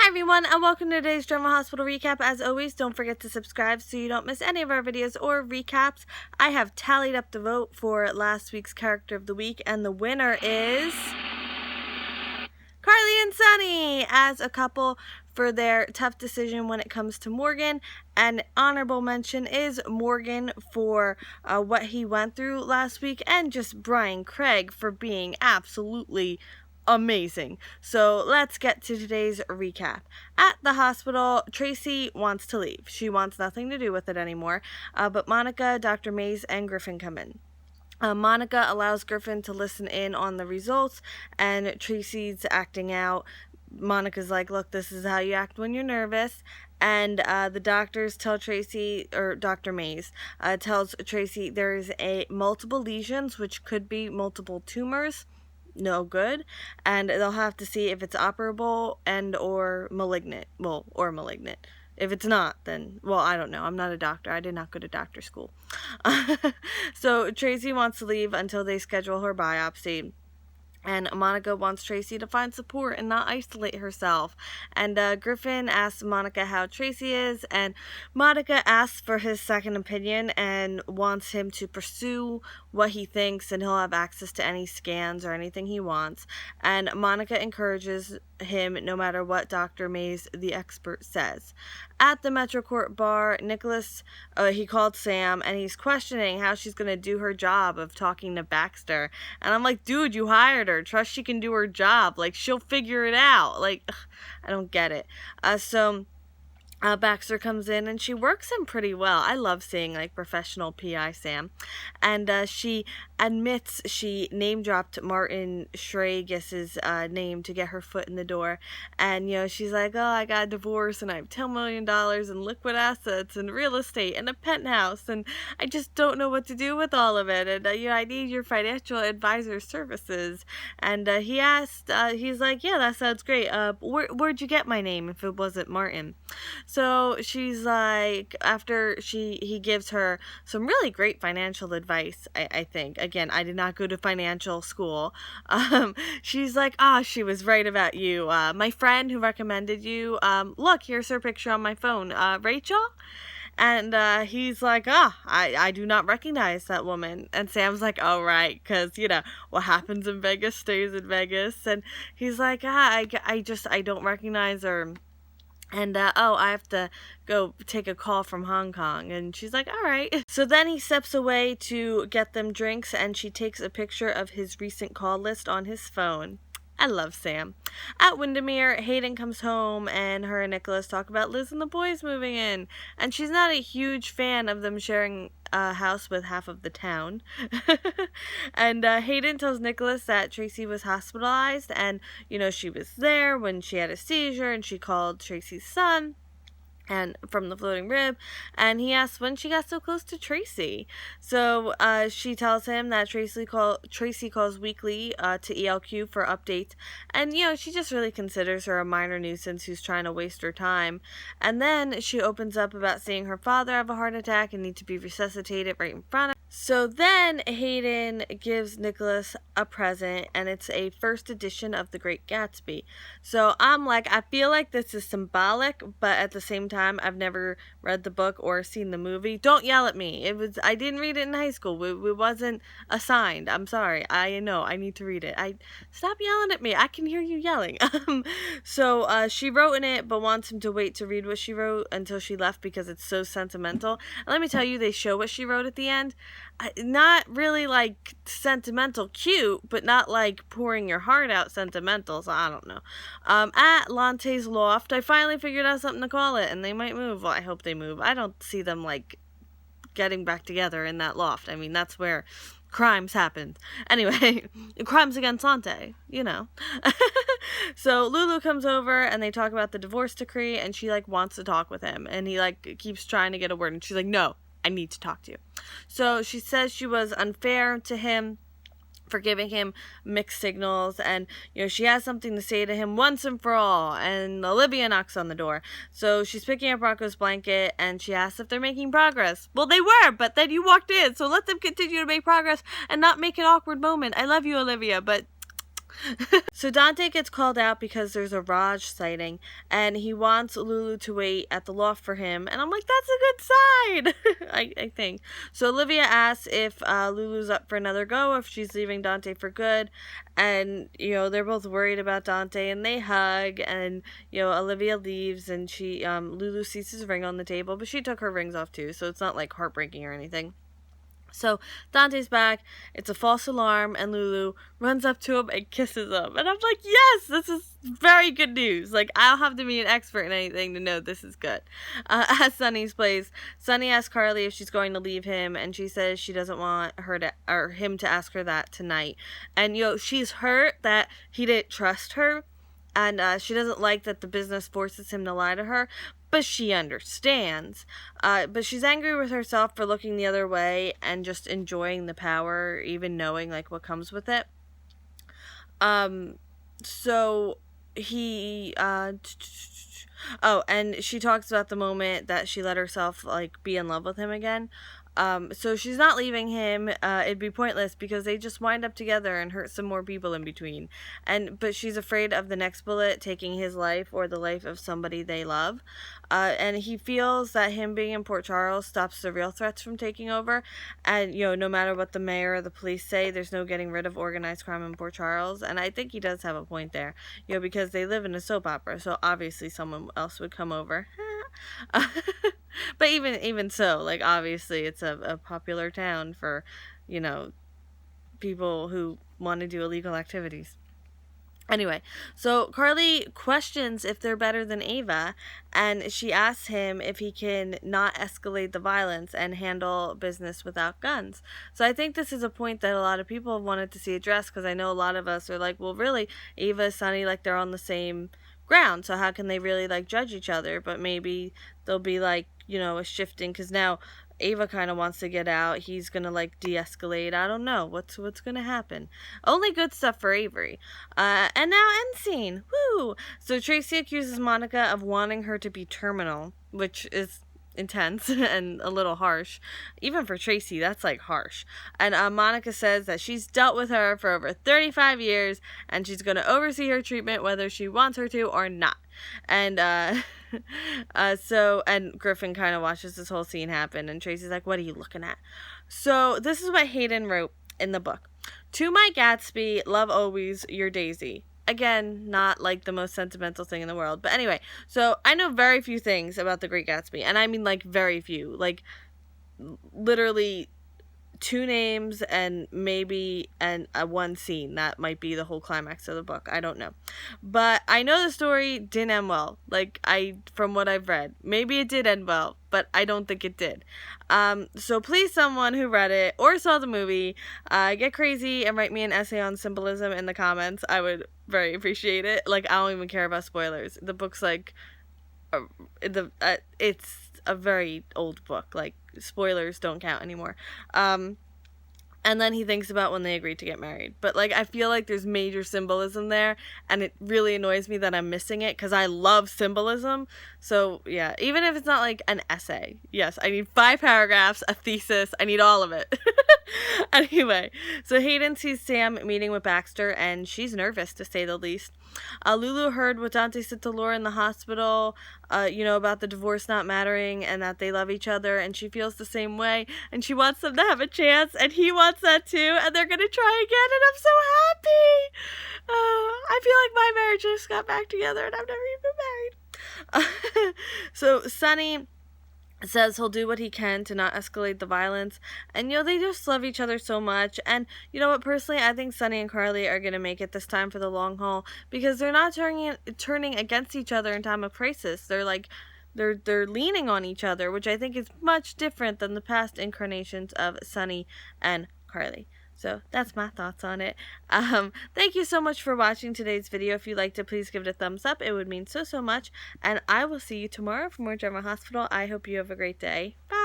everyone, and welcome to today's Drama Hospital recap. As always, don't forget to subscribe so you don't miss any of our videos or recaps. I have tallied up the vote for last week's Character of the Week, and the winner is Carly and Sunny as a couple for their tough decision when it comes to Morgan. And honorable mention is Morgan for what he went through last week, and just Brian Craig for being absolutely amazing. So let's get to today's recap. At the hospital, Tracy wants to leave. She wants nothing to do with it anymore, but Monica, Dr. Mays, and Griffin come in. Monica allows Griffin to listen in on the results, and Tracy's acting out. Monica's like, look, this is how you act when you're nervous. And the doctors tell Tracy, or Dr. Mays tells Tracy there's multiple lesions, which could be multiple tumors. No good, and they'll have to see if it's operable and or malignant. Or malignant. If it's not, then, I don't know. I'm not a doctor. I did not go to doctor school. So Tracy wants to leave until they schedule her biopsy. And Monica wants Tracy to find support and not isolate herself. And Griffin asks Monica how Tracy is, and Monica asks for his second opinion and wants him to pursue what he thinks, and he'll have access to any scans or anything he wants. And Monica encourages him no matter what Dr. Mays, the expert, says. At the Metro Court bar, Nicholas, he called Sam, and he's questioning how she's going to do her job of talking to Baxter. And I'm like, dude, you hired her. Trust she can do her job. Like, she'll figure it out. Like, ugh, I don't get it. Baxter comes in, and she works him pretty well. I love seeing, like, professional PI Sam. And she admits she name-dropped Martin Schragis's name to get her foot in the door. And, she's like, oh, I got a divorce, and I have $10 million in liquid assets and real estate and a penthouse, and I just don't know what to do with all of it. And, I need your financial advisor services. And he asked, he's like, yeah, that sounds great. Where'd you get my name if it wasn't Martin? So she's like, after he gives her some really great financial advice, I think. Again, I did not go to financial school. She's like, she was right about you. My friend who recommended you, look, here's her picture on my phone. Rachel? And he's like, I do not recognize that woman. And Sam's like, oh, right, because, what happens in Vegas stays in Vegas. And he's like, I don't recognize her. And, I have to go take a call from Hong Kong. And she's like, all right. So then he steps away to get them drinks, and she takes a picture of his recent call list on his phone. I love Sam. At Windermere, Hayden comes home, and her and Nicholas talk about Liz and the boys moving in. And she's not a huge fan of them sharing a house with half of the town. And Hayden tells Nicholas that Tracy was hospitalized, and, she was there when she had a seizure, and she called Tracy's son and from the floating rib, and he asks when she got so close to Tracy. So she tells him that Tracy calls weekly to ELQ for updates, and she just really considers her a minor nuisance who's trying to waste her time. And then she opens up about seeing her father have a heart attack and need to be resuscitated right in front of her. So then Hayden gives Nicholas a present, and it's a first edition of The Great Gatsby. So I'm like, I feel like this is symbolic, but at the same time, I've never read the book or seen the movie. Don't yell at me. I didn't read it in high school. It wasn't assigned. I'm sorry. I know. I need to read it. Stop yelling at me. I can hear you yelling. So she wrote in it, but wants him to wait to read what she wrote until she left because it's so sentimental. And let me tell you, they show what she wrote at the end. Not really like sentimental, cute, but not like pouring your heart out sentimental, so I don't know. At Lante's loft, I finally figured out something to call it, and they might move. Well, I hope they move. I don't see them like getting back together in that loft. I mean, that's where crimes happened. Anyway, crimes against Lante, So Lulu comes over, and they talk about the divorce decree, and she like wants to talk with him, and he like keeps trying to get a word, and she's like, no, I need to talk to you. So she says she was unfair to him for giving him mixed signals, and she has something to say to him once and for all. And Olivia knocks on the door, so she's picking up Rocco's blanket, and she asks if they're making progress. Well, they were, but then you walked in, so let them continue to make progress and not make an awkward moment. I love you, Olivia, but So Dante gets called out because there's a Raj sighting, and he wants Lulu to wait at the loft for him. And I'm like, that's a good sign, I think. So Olivia asks if Lulu's up for another go, if she's leaving Dante for good. And, they're both worried about Dante, and they hug. And, Olivia leaves, and Lulu sees his ring on the table, but she took her rings off too, so it's not like heartbreaking or anything. So Dante's back, it's a false alarm, and Lulu runs up to him and kisses him. And I'm like, yes, this is very good news. Like, I don't have to be an expert in anything to know this is good. At Sunny's place, Sunny asks Carly if she's going to leave him, and she says she doesn't want him to ask her that tonight. And, she's hurt that he didn't trust her, and she doesn't like that the business forces him to lie to her, but she understands. But she's angry with herself for looking the other way and just enjoying the power, even knowing, like, what comes with it. So he, and she talks about the moment that she let herself, like, be in love with him again. So she's not leaving him. It'd be pointless because they just wind up together and hurt some more people in between. But she's afraid of the next bullet taking his life or the life of somebody they love. And he feels that him being in Port Charles stops the real threats from taking over. And, no matter what the mayor or the police say, there's no getting rid of organized crime in Port Charles. And I think he does have a point there, because they live in a soap opera. So obviously someone else would come over. But even so, like, obviously it's a popular town for, people who want to do illegal activities. Anyway, so Carly questions if they're better than Ava, and she asks him if he can not escalate the violence and handle business without guns. So I think this is a point that a lot of people have wanted to see addressed, because I know a lot of us are like, well, really, Ava and Sunny, like, they're on the same ground, so how can they really, like, judge each other? But maybe there'll be, like, a shifting, because now Ava kind of wants to get out. He's gonna, like, de-escalate. I don't know what's gonna happen. Only good stuff for Avery. And now end scene. Woo! So Tracy accuses Monica of wanting her to be terminal, which is intense and a little harsh. Even for Tracy, that's, like, harsh. And Monica says that she's dealt with her for over 35 years, and she's going to oversee her treatment whether she wants her to or not. And and Griffin kind of watches this whole scene happen, and Tracy's like, what are you looking at? So this is what Hayden wrote in the book. To my Gatsby, love always, your Daisy. Again, not, like, the most sentimental thing in the world. But anyway, so I know very few things about The Great Gatsby. And I mean, like, very few. Like, literally 2 names and maybe one scene. That might be the whole climax of the book. I don't know. But I know the story didn't end well. Like, from what I've read. Maybe it did end well, but I don't think it did. So please, someone who read it or saw the movie, get crazy and write me an essay on symbolism in the comments. I would very appreciate it. Like, I don't even care about spoilers. The book's, like, it's a very old book. Like, spoilers don't count anymore. And then he thinks about when they agreed to get married. But, like, I feel like there's major symbolism there, and it really annoys me that I'm missing it, because I love symbolism. So, yeah, even if it's not, like, an essay. Yes, I need 5 paragraphs, a thesis, I need all of it. Anyway, so Hayden sees Sam meeting with Baxter, and she's nervous, to say the least. Lulu heard what Dante said to Laura in the hospital, about the divorce not mattering and that they love each other, and she feels the same way, and she wants them to have a chance, and he wants that too, and they're gonna try again, and I'm so happy. I feel like my marriage just got back together, and I've never even been married. So Sunny says he'll do what he can to not escalate the violence, and they just love each other so much. And you know what, personally, I think Sunny and Carly are gonna make it this time for the long haul, because they're not turning against each other in time of crisis. They're like, they're leaning on each other, which I think is much different than the past incarnations of Sunny and Carly. So that's my thoughts on it. Thank you so much for watching today's video. If you liked it, please give it a thumbs up. It would mean so much. And I will see you tomorrow for more Drama Hospital. I hope you have a great day. Bye.